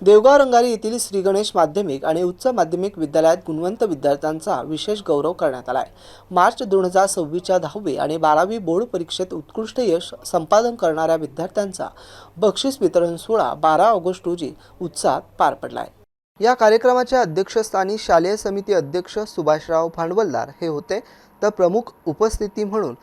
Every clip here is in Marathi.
देवगाव रंगारी येथील श्री गणेश माध्यमिक आणि उच्च माध्यमिक विद्यालयात गुणवंत विद्यार्थ्यांचा विशेष गौरव करण्यात आला आहे। मार्च 2026च्या 10वी आणि 12वी बोर्ड परीक्षेत उत्कृष्ट यश संपादन करणाऱ्या विद्यार्थ्यांचा बक्षीस वितरण सोहळा 12 ऑगस्ट रोजी उत्साहात पार पडला आहे। या कार्यक्रमाच्या अध्यक्षस्थानी शालेय समिती अध्यक्ष सुभाषराव भांडवलदार हे होते, तर प्रमुख उपस्थिती म्हणून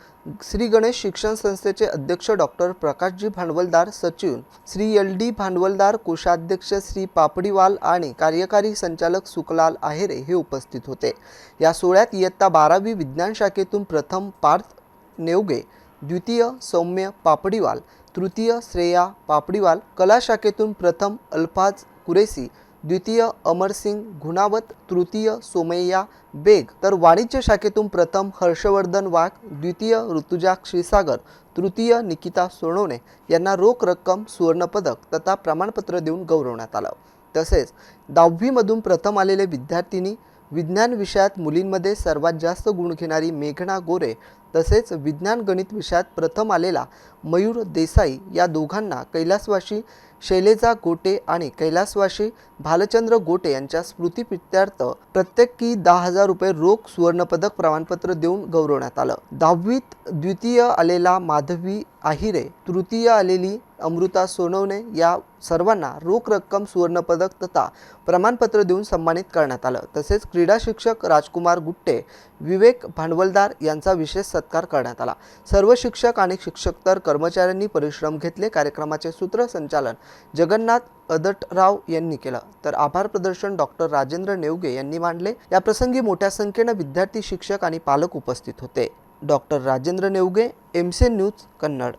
श्री गणेश शिक्षण संस्थेचे अध्यक्ष डॉक्टर प्रकाशजी भांडवलदार, सचिव श्री LD भांडवलदार, कोषाध्यक्ष श्री पापडीवाल आणि कार्यकारी संचालक सुखलाल आहेरे हे उपस्थित होते। या सोहळ्यात इयत्ता 12वी विज्ञान शाखेतून प्रथम पार्थ नेवगे, द्वितीय सौम्य पापडीवाल, तृतीय श्रेया पापडीवाल, कला शाखेतून प्रथम अल्फाज कुरेसी, द्वितीय अमरसिंग गुणावत, तृतीय सोमय्या बेग, तर वाणिज्य शाखेतून प्रथम हर्षवर्धन वाघ, द्वितीय ऋतुजा क्षीरसागर, तृतीय निकिता सोनवणे यांना रोख रक्कम, सुवर्णपदक तथा प्रमाणपत्र देऊन गौरवण्यात आलं। तसेच 10वी मधून प्रथम आलेले विद्यार्थिनी, विज्ञान विषयात मुलींमध्ये सर्वात जास्त गुण घेणारी मेघना गोरे, तसेच विज्ञान गणित विषयात प्रथम आलेला मयूर देसाई या दोघांना कैलासवासी शैलेजा गोटे आणि कैलासवासी भालचंद्र गोटे यांच्या स्मृतिप्रित्यर्थ प्रत्येकी 10,000 रुपये रोख, सुवर्णपदक, प्रमाणपत्र देऊन गौरवण्यात आलं। 10वीत द्वितीय आलेला माधवी आहिरे, तृतीय आलेली अमृता सोनवणे या सर्वांना रोख रक्कम, सुवर्णपदक तथा प्रमाणपत्र देऊन सन्मानित करण्यात आलं। तसेच क्रीडा शिक्षक राजकुमार गुट्टे, विवेक भांडवलदार यांचा विशेष सत्कार करण्यात आला। सर्व शिक्षक आणि शिक्षकतर कर्मचाऱ्यांनी परिश्रम घेतले। कार्यक्रमाचे सूत्रसंचालन जगन्नाथ अदटराव यांनी केलं, तर आभार प्रदर्शन डॉक्टर राजेंद्र नेवगे यांनी मांडले। या प्रसंगी मोठ्या संख्येने विद्यार्थी, शिक्षक आणि पालक उपस्थित होते। Doctor Rajendra Nevge, MC news Kannada.